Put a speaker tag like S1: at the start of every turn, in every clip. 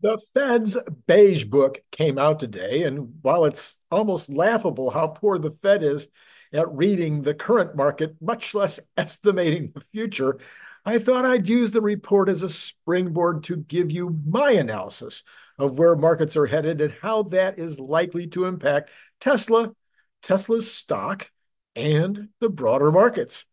S1: The Fed's beige book came out today, and while it's almost laughable how poor the Fed is at reading the current market, much less estimating the future, I thought I'd use the report as a springboard to give you my analysis of where markets are headed and how that is likely to impact Tesla, Tesla's stock, and the broader markets.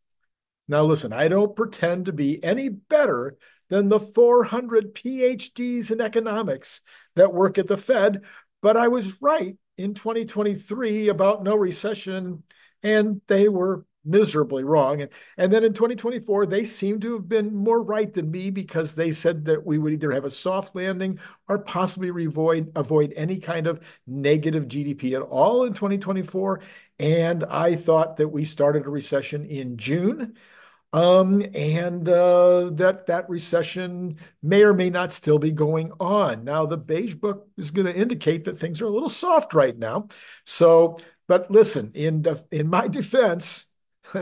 S1: Now, listen, I don't pretend to be any better than the 400 PhDs in economics that work at the Fed, but I was right in 2023 about no recession, and they were miserably wrong. And then in 2024, they seem to have been more right than me because they said that we would either have a soft landing or possibly avoid any kind of negative GDP at all in 2024. And I thought that we started a recession in June. And that recession may or may not still be going on. Now, the beige book is going to indicate that things are a little soft right now. So, but listen, in my defense,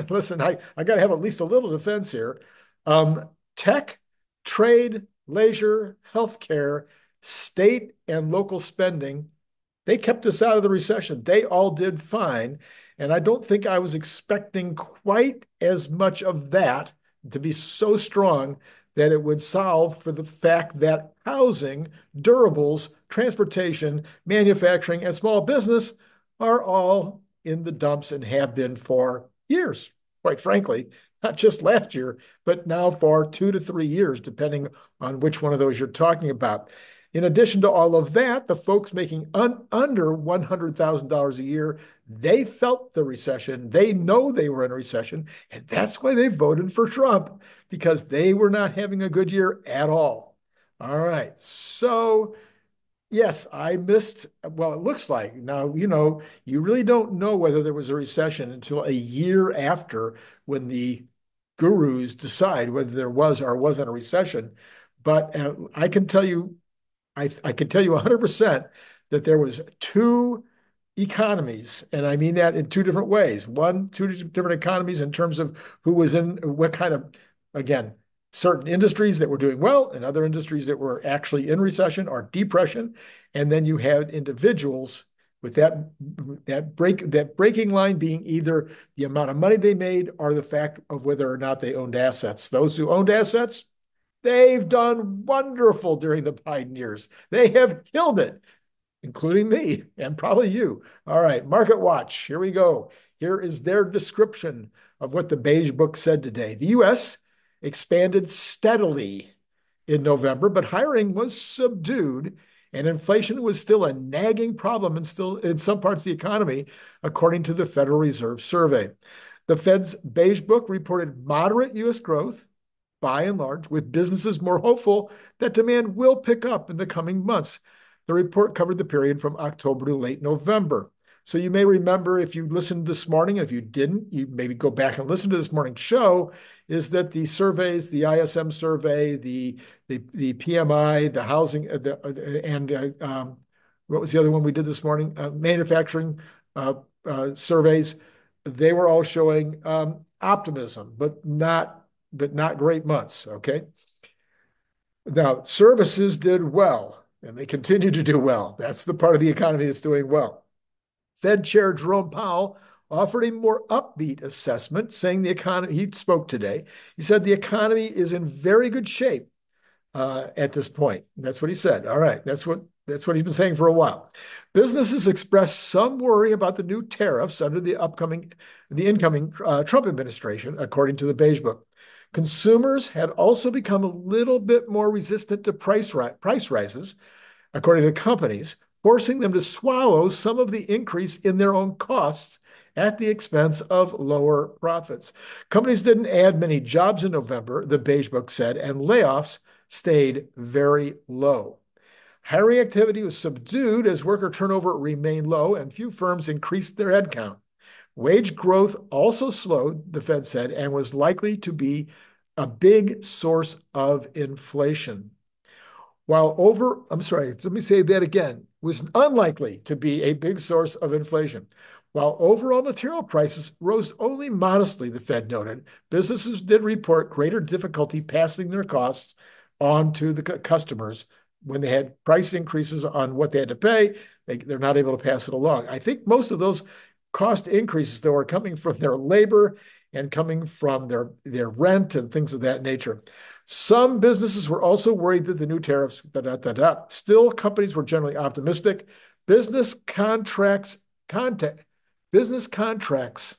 S1: listen, I got to have at least a little defense here. Tech, trade, leisure, healthcare, state and local spending, they kept us out of the recession. They all did fine. And I don't think I was expecting quite as much of that to be so strong that it would solve for the fact that housing, durables, transportation, manufacturing, and small business are all in the dumps and have been for years, quite frankly, not just last year, but now for 2 to 3 years, depending on which one of those you're talking about. In addition to all of that, the folks making under $100,000 a year, they felt the recession. They know they were in a recession, and that's why they voted for Trump, because they were not having a good year at all. All right. So, yes, I missed. Well, it looks like now, you really don't know whether there was a recession until a year after when the gurus decide whether there was or wasn't a recession. But I can tell you 100% that there was two economies, and I mean that in two different ways. One, two different economies in terms of who was in what kind of, again, certain industries that were doing well and other industries that were actually in recession or depression. And then you had individuals with that breaking line being either the amount of money they made or the fact of whether or not they owned assets. Those who owned assets, they've done wonderful during the Biden years. They have killed it, including me and probably you. All right, Market Watch. Here we go. Here is their description of what the Beige Book said today. The U.S. expanded steadily in November, but hiring was subdued and inflation was still a nagging problem and still in some parts of the economy, according to the Federal Reserve survey. The Fed's Beige Book reported moderate U.S. growth, by and large, with businesses more hopeful that demand will pick up in the coming months. The report covered the period from October to late November. So you may remember if you listened this morning, and if you didn't, you maybe go back and listen to this morning's show, is that the surveys, the ISM survey, the PMI, the housing, and what was the other one we did this morning? Manufacturing surveys, they were all showing optimism, but not great months. Okay. Now, services did well, and they continue to do well. That's the part of the economy that's doing well. Fed Chair Jerome Powell offered a more upbeat assessment, saying the economy, he spoke today. He said the economy is in very good shape at this point. That's what he said. All right. That's what he's been saying for a while. Businesses expressed some worry about the new tariffs under the incoming Trump administration, according to the Beige Book. Consumers had also become a little bit more resistant to price rises, according to companies, forcing them to swallow some of the increase in their own costs at the expense of lower profits. Companies didn't add many jobs in November, the Beige Book said, and layoffs stayed very low. Hiring activity was subdued as worker turnover remained low and few firms increased their headcount. Wage growth also slowed, the Fed said, and was likely to be a big source of inflation. I'm sorry, let me say that again, was unlikely to be a big source of inflation. While overall material prices rose only modestly, the Fed noted, businesses did report greater difficulty passing their costs on to the customers when they had price increases on what they had to pay, they're not able to pass it along. I think most of those cost increases, though, are coming from their labor and coming from their rent and things of that nature. Some businesses were also worried that the new tariffs, Still, companies were generally optimistic. Business contracts, contact, business contracts,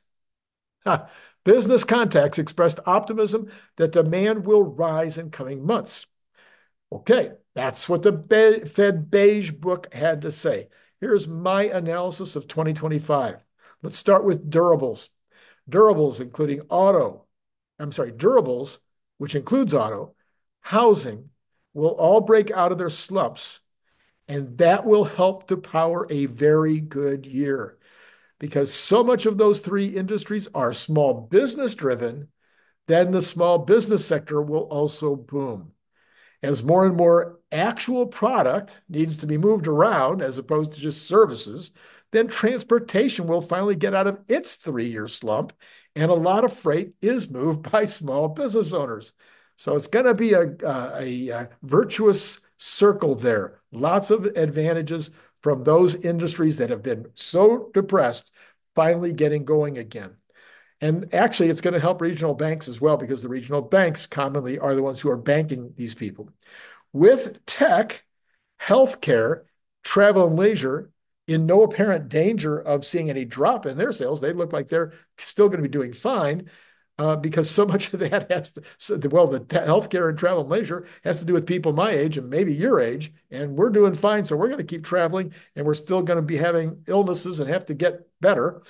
S1: business contacts expressed optimism that demand will rise in coming months. Okay, that's what the Fed Beige book had to say. Here's my analysis of 2025. Let's start with durables. Durables, including durables, which includes auto, housing, will all break out of their slumps, and that will help to power a very good year because so much of those three industries are small business driven, then the small business sector will also boom. As more and more actual product needs to be moved around as opposed to just services, then transportation will finally get out of its 3-year slump, and a lot of freight is moved by small business owners. So it's going to be a virtuous circle there. Lots of advantages from those industries that have been so depressed finally getting going again. And actually, it's going to help regional banks as well because the regional banks commonly are the ones who are banking these people. With tech, healthcare, travel and leisure in no apparent danger of seeing any drop in their sales, they look like they're still going to be doing fine because so much of that has to, the healthcare and travel and leisure has to do with people my age and maybe your age, and we're doing fine. So we're going to keep traveling and we're still going to be having illnesses and have to get better.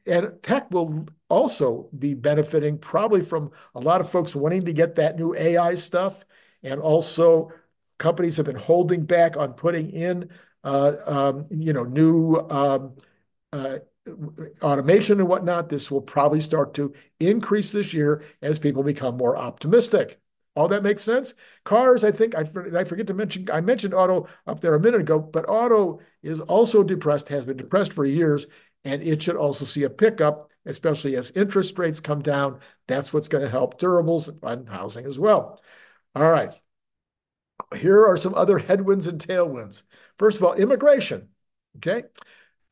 S1: And tech will also be benefiting probably from a lot of folks wanting to get that new AI stuff. And also companies have been holding back on putting in, new automation and whatnot. This will probably start to increase this year as people become more optimistic. All that makes sense. Cars, I think I forget to mention, I mentioned auto up there a minute ago, but auto is also depressed, has been depressed for years, and it should also see a pickup, especially as interest rates come down. That's what's going to help durables and housing as well. All right. Here are some other headwinds and tailwinds. First of all, immigration.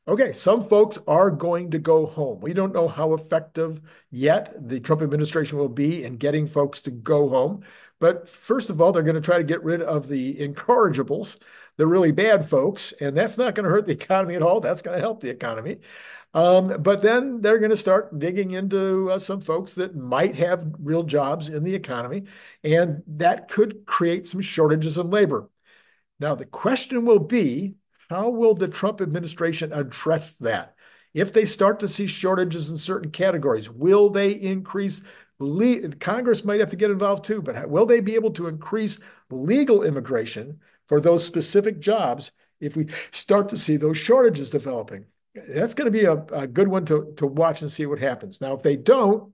S1: Okay, some folks are going to go home. We don't know how effective yet the Trump administration will be in getting folks to go home. But first of all, they're going to try to get rid of the incorrigibles, the really bad folks, and that's not going to hurt the economy at all. That's going to help the economy. But then they're going to start digging into some folks that might have real jobs in the economy, and that could create some shortages in labor. Now, the question will be, how will the Trump administration address that? If they start to see shortages in certain categories, will they increase? Congress might have to get involved too, but will they be able to increase legal immigration for those specific jobs if we start to see those shortages developing? That's going to be a good one to watch and see what happens. Now, if they don't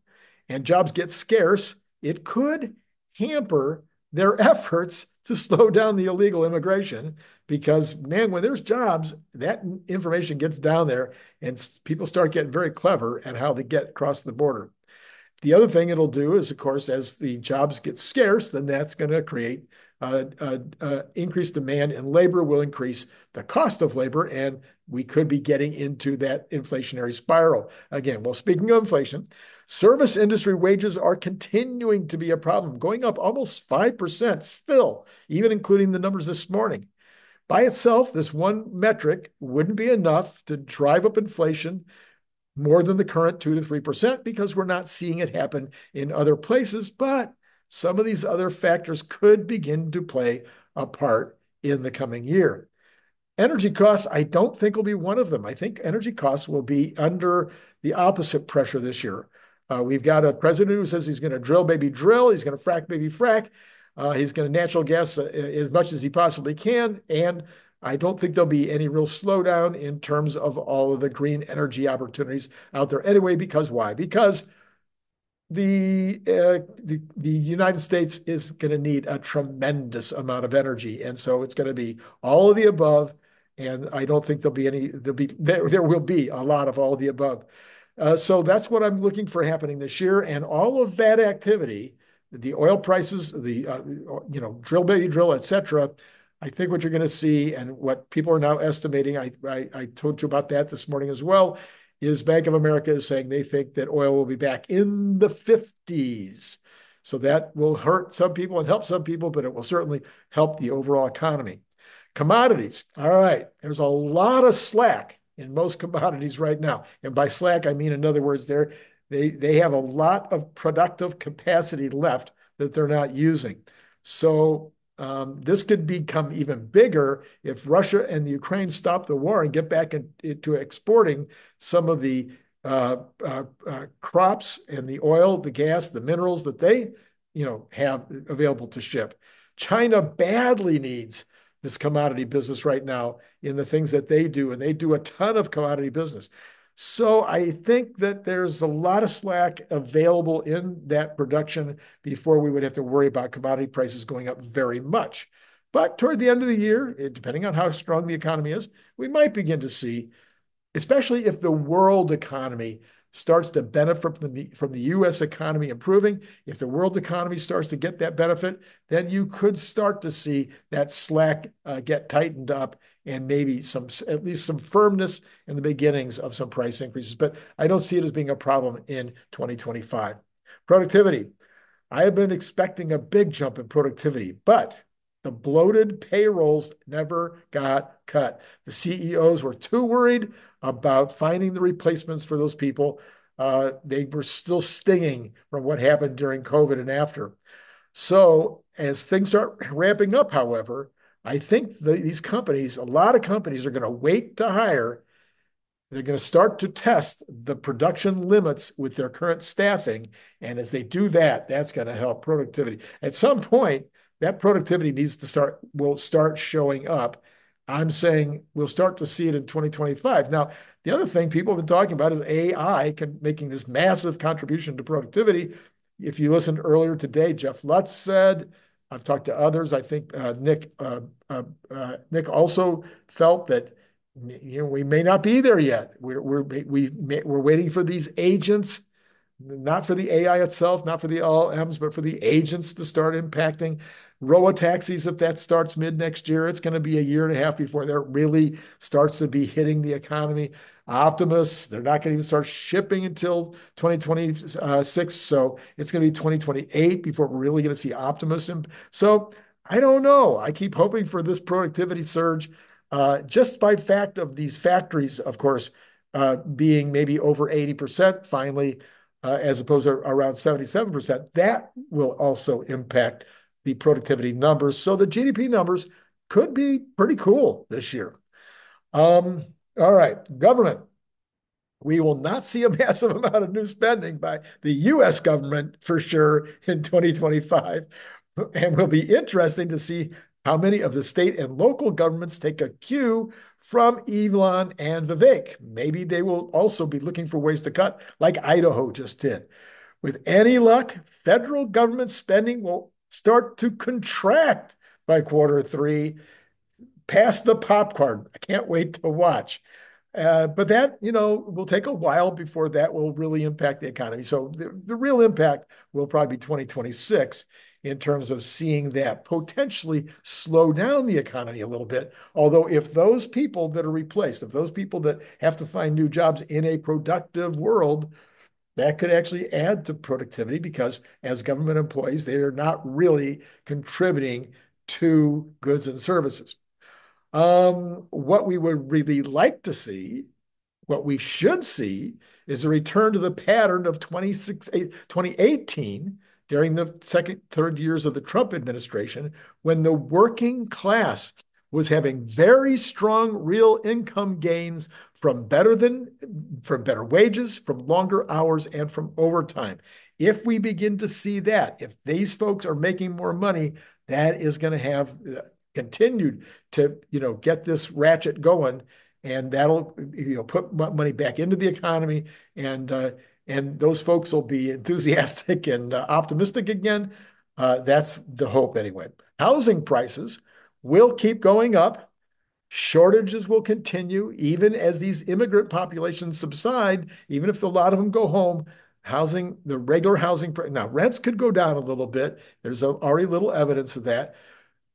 S1: and jobs get scarce, it could hamper their efforts to slow down the illegal immigration because, man, when there's jobs, that information gets down there and people start getting very clever at how they get across the border. The other thing it'll do is, of course, as the jobs get scarce, then that's going to create increased demand, and labor will increase the cost of labor, and we could be getting into that inflationary spiral again. Well, speaking of inflation, service industry wages are continuing to be a problem, going up almost 5% still, even including the numbers this morning. By itself, this one metric wouldn't be enough to drive up inflation more than the current 2 to 3% because we're not seeing it happen in other places, but some of these other factors could begin to play a part in the coming year. Energy costs, I don't think will be one of them. I think energy costs will be under the opposite pressure this year. We've got a president who says he's going to drill, baby drill. He's going to frack, baby frack. He's going to natural gas as much as he possibly can. And I don't think there'll be any real slowdown in terms of all of the green energy opportunities out there anyway. Because why? Because the United States is going to need a tremendous amount of energy, and so it's going to be all of the above. And I don't think there will be a lot of all of the above. So that's what I'm looking for happening this year, and all of that activity the oil prices, the drill baby drill, et cetera. I think what you're going to see, and what people are now estimating, I told you about that this morning as well, is Bank of America is saying they think that oil will be back in the 50s. So that will hurt some people and help some people, but it will certainly help the overall economy. Commodities. All right. There's a lot of slack in most commodities right now. And by slack, I mean, in other words, they have a lot of productive capacity left that they're not using. So this could become even bigger if Russia and the Ukraine stop the war and get back into exporting some of the crops and the oil, the gas, the minerals that they, have available to ship. China badly needs this commodity business right now in the things that they do, and they do a ton of commodity business. So I think that there's a lot of slack available in that production before we would have to worry about commodity prices going up very much. But toward the end of the year, depending on how strong the economy is, we might begin to see, especially if the world economy starts to benefit from the U.S. economy improving. If the world economy starts to get that benefit, then you could start to see that slack get tightened up, and maybe at least some firmness in the beginnings of some price increases. But I don't see it as being a problem in 2025. Productivity. I have been expecting a big jump in productivity, but the bloated payrolls never got cut. The CEOs were too worried about finding the replacements for those people. They were still stinging from what happened during COVID and after. So as things start ramping up, however, I think these companies, a lot of companies, are going to wait to hire. They're going to start to test the production limits with their current staffing. And as they do that, that's going to help productivity. At some point, that productivity will start showing up. I'm saying we'll start to see it in 2025. Now, the other thing people have been talking about is AI making this massive contribution to productivity. If you listened earlier today, Jeff Lutz said, I've talked to others. I think Nick also felt that we may not be there yet. We're waiting for these agents, not for the AI itself, not for the LLMs, but for the agents to start impacting. Robotaxis, if that starts mid next year, it's going to be a year and a half before that really starts to be hitting the economy. Optimus, they're not going to even start shipping until 2026. So it's going to be 2028 before we're really going to see Optimus. So I don't know. I keep hoping for this productivity surge, just by fact of these factories, of course, being maybe over 80% finally, as opposed to around 77%. That will also impact the productivity numbers. So the GDP numbers could be pretty cool this year. All right, government. We will not see a massive amount of new spending by the U.S. government for sure in 2025. And will be interesting to see how many of the state and local governments take a cue from Elon and Vivek. Maybe they will also be looking for ways to cut, like Idaho just did. With any luck, federal government spending will start to contract by Q3. Pass the popcorn. I can't wait to watch. But that, will take a while before that will really impact the economy. So the real impact will probably be 2026 in terms of seeing that potentially slow down the economy a little bit. Although if those people that are replaced, if those people that have to find new jobs in a productive world, that could actually add to productivity, because as government employees, they are not really contributing to goods and services. What we would really like to see, what we should see, is a return to the pattern of 2018 during the third years of the Trump administration, when the working class was having very strong real income gains from better wages, from longer hours, and from overtime. If we begin to see that, if these folks are making more money, that is going to have continued to, get this ratchet going, and that'll, put money back into the economy, and those folks will be enthusiastic and optimistic again. That's the hope anyway. Housing prices will keep going up. Shortages will continue even as these immigrant populations subside. Even if a lot of them go home, the regular housing, now rents could go down a little bit. There's already little evidence of that.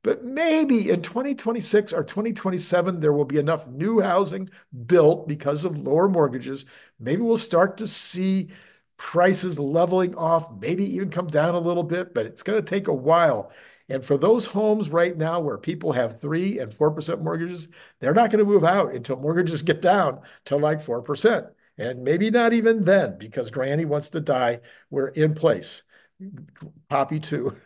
S1: But maybe in 2026 or 2027, there will be enough new housing built because of lower mortgages. Maybe we'll start to see prices leveling off, maybe even come down a little bit, but it's going to take a while. And for those homes right now where people have 3 and 4% mortgages, they're not going to move out until mortgages get down to like 4%. And maybe not even then, because Granny wants to die. We're in place. Poppy too.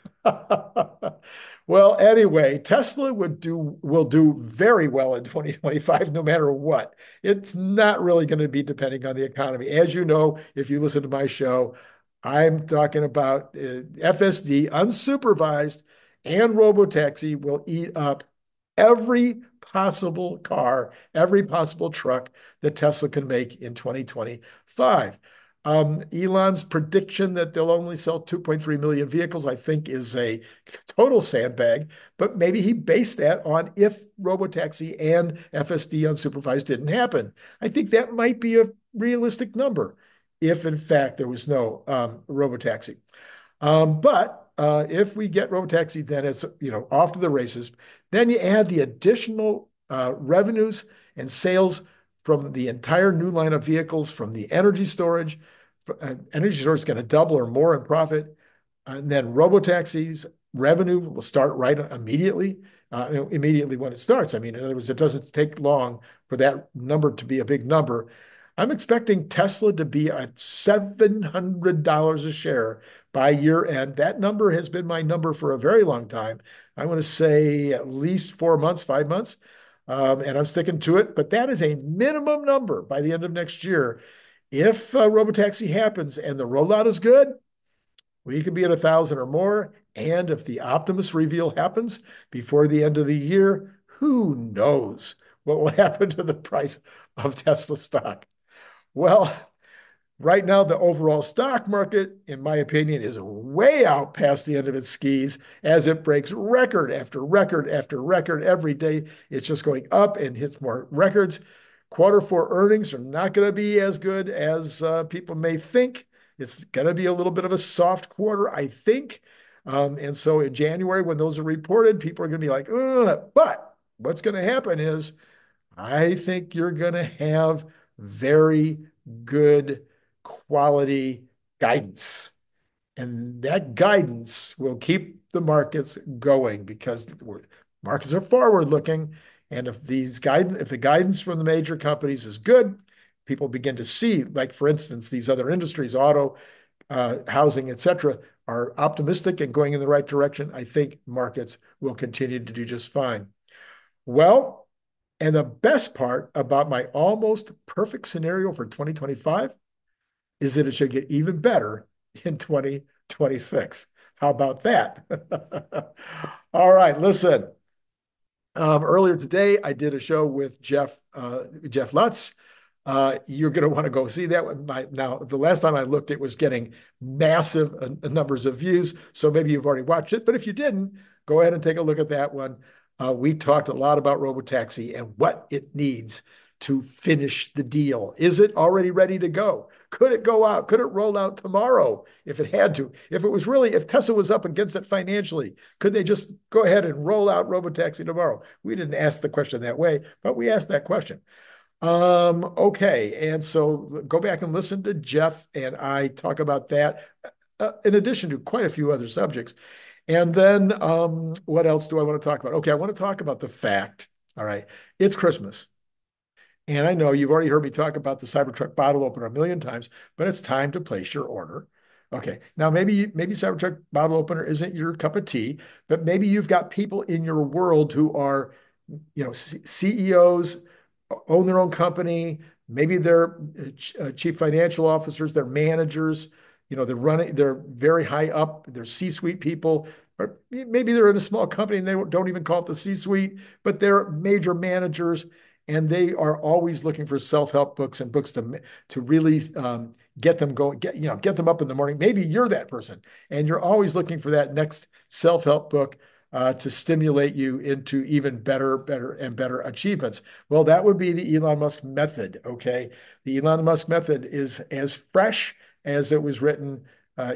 S1: Well, anyway, Tesla will do very well in 2025, no matter what. It's not really going to be depending on the economy. As you know, if you listen to my show, I'm talking about FSD, unsupervised, and robotaxi will eat up every possible car, every possible truck that Tesla can make in 2025. Elon's prediction that they'll only sell 2.3 million vehicles, I think, is a total sandbag, but maybe he based that on if robotaxi and FSD unsupervised didn't happen. I think that might be a realistic number if, in fact, there was no robotaxi. But if we get robotaxi, then it's off to the races. Then you add the additional revenues and sales from the entire new line of vehicles, from the energy storage. Energy storage is going to double or more in profit. And then robotaxis revenue will start right immediately, immediately when it starts. I mean, in other words, it doesn't take long for that number to be a big number. I'm expecting Tesla to be at $700 a share by year end. That number has been my number for a very long time. I want to say at least 4 months, 5 months. And I'm sticking to it. But that is a minimum number by the end of next year. If robotaxi happens and the rollout is good, we could be at 1,000 or more. And if the Optimus reveal happens before the end of the year, who knows what will happen to the price of Tesla stock? Well, right now, the overall stock market, in my opinion, is way out past the end of its skis as it breaks record after record after record every day. It's just going up and hits more records. Q4 earnings are not going to be as good as people may think. It's going to be a little bit of a soft quarter, I think. And so in January, when those are reported, people are going to be like, ugh. But what's going to happen is I think you're going to have very good quality guidance. And that guidance will keep the markets going because markets are forward looking. And if the guidance from the major companies is good, people begin to see, like for instance, these other industries, auto, housing, et cetera, are optimistic and going in the right direction. I think markets will continue to do just fine. Well, and the best part about my almost perfect scenario for 2025 is that it should get even better in 2026. How about that? All right, listen. Earlier today, I did a show with Jeff Lutz. You're going to want to go see that one. Now, the last time I looked, it was getting massive numbers of views. So maybe you've already watched it. But if you didn't, go ahead and take a look at that one. We talked a lot about robotaxi and what it needs to finish the deal. Is it already ready to go? Could it go out? Could it roll out tomorrow if it had to? If Tesla was up against it financially, could they just go ahead and roll out robotaxi tomorrow? We didn't ask the question that way, but we asked that question. Okay. And so go back and listen to Jeff and I talk about that in addition to quite a few other subjects. And then what else do I want to talk about? Okay, I want to talk about the fact, all right, it's Christmas. And I know you've already heard me talk about the Cybertruck Bottle Opener a million times, but it's time to place your order. Okay, now maybe Cybertruck Bottle Opener isn't your cup of tea, but maybe you've got people in your world who are, CEOs, own their own company. Maybe they're chief financial officers, they're managers. They're very high up, they're C-suite people, or maybe they're in a small company and they don't even call it the C-suite, but they're major managers and they are always looking for self-help books and books to really get them going, get them up in the morning. Maybe you're that person and you're always looking for that next self-help book to stimulate you into even better achievements. Well, that would be the Elon Musk method, okay? The Elon Musk method is as fresh as it was written.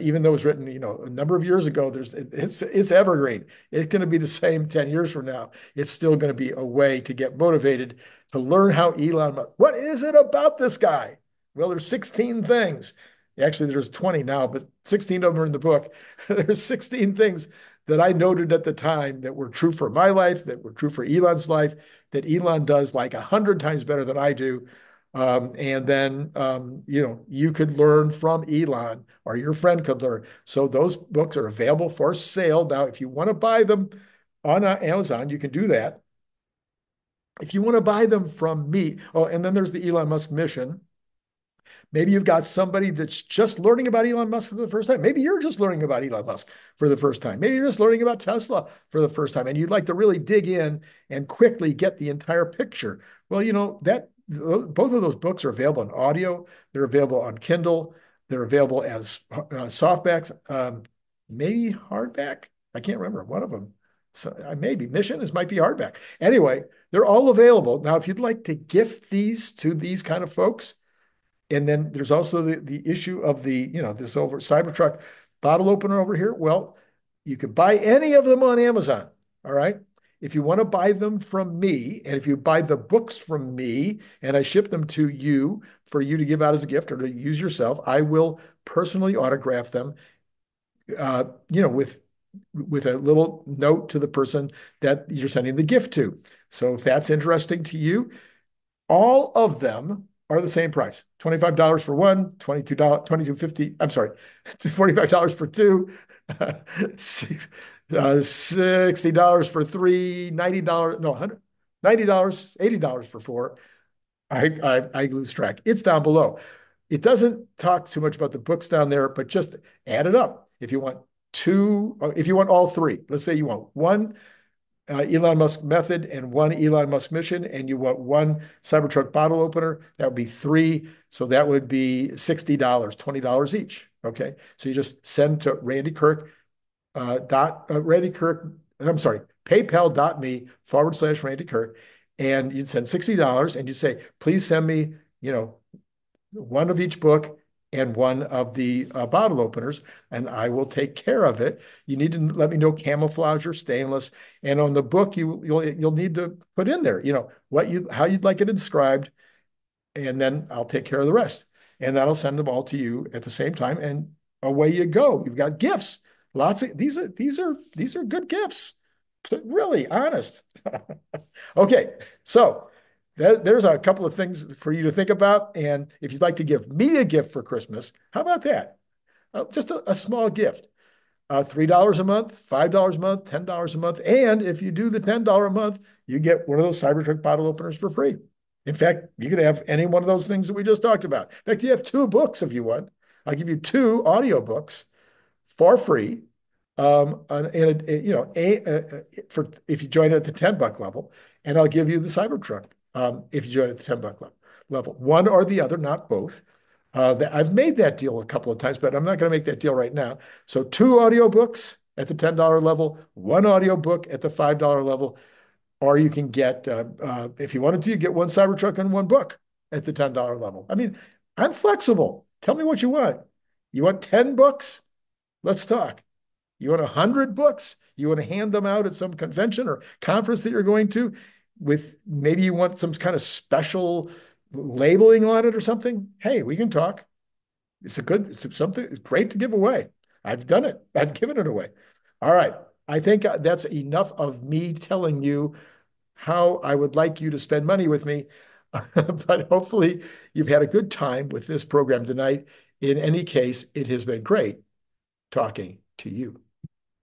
S1: Even though it was written, a number of years ago, it's evergreen. It's going to be the same 10 years from now. It's still going to be a way to get motivated to learn how Elon Musk, what is it about this guy? Well, there's 16 things. Actually, there's 20 now, but 16 of them are in the book. There's 16 things that I noted at the time that were true for my life, that were true for Elon's life, that Elon does like 100 times better than I do. And then, you could learn from Elon, or your friend could learn. So those books are available for sale. Now, if you want to buy them on Amazon, you can do that. If you want to buy them from me, oh, and then there's the Elon Musk mission. Maybe you've got somebody that's just learning about Elon Musk for the first time. Maybe you're just learning about Elon Musk for the first time. Maybe you're just learning about Tesla for the first time, and you'd like to really dig in and quickly get the entire picture. Well, that both of those books are available in audio. They're available on Kindle. They're available as softbacks, maybe hardback. I can't remember one of them. So maybe might be hardback. Anyway, they're all available. Now, if you'd like to gift these to these kind of folks, and then there's also the issue of this over Cybertruck bottle opener over here. Well, you can buy any of them on Amazon. All right. If you want to buy them from me, and if you buy the books from me and I ship them to you for you to give out as a gift or to use yourself, I will personally autograph them, with a little note to the person that you're sending the gift to. So if that's interesting to you, all of them are the same price. $25 for one, $22.50. I'm sorry, $45 for two, $60 for three, $90, no, $90, $80 for four. I lose track. It's down below. It doesn't talk too much about the books down there, but just add it up. If you want all three, let's say you want one Elon Musk method and one Elon Musk mission, and you want one Cybertruck bottle opener, that would be three. So that would be $60, $20 each. Okay. So you just send to Randy Kirk, paypal.me/Randy Kirk, and you'd send $60 and you say, please send me, one of each book and one of the bottle openers, and I will take care of it. You need to let me know camouflage or stainless. And on the book, you'll need to put in there, how you'd like it inscribed, and then I'll take care of the rest. And that'll send them all to you at the same time, and away you go. You've got gifts. Lots of these are good gifts. Really honest. Okay, so there's a couple of things for you to think about. And if you'd like to give me a gift for Christmas, how about that? Just a small gift. $3 a month, $5 a month, $10 a month. And if you do the $10 a month, you get one of those Cybertruck bottle openers for free. In fact, you could have any one of those things that we just talked about. In fact, you have two books if you want. I'll give you two audio books for free. And for if you join at the $10 level, and I'll give you the Cybertruck if you join at the $10 level, one or the other, not both. I've made that deal a couple of times, but I'm not going to make that deal right now. So two audiobooks at the $10 level, one audiobook at the $5 level, or you can get, if you wanted to, you get one Cybertruck and one book at the $10 level. I mean, I'm flexible. Tell me what you want. You want 10 books? Let's talk. You want 100 books? You want to hand them out at some convention or conference that you're going to? With maybe you want some kind of special labeling on it or something. Hey, we can talk. It's something great to give away. I've done it. I've given it away. All right. I think that's enough of me telling you how I would like you to spend money with me. But hopefully you've had a good time with this program tonight. In any case, it has been great talking to you.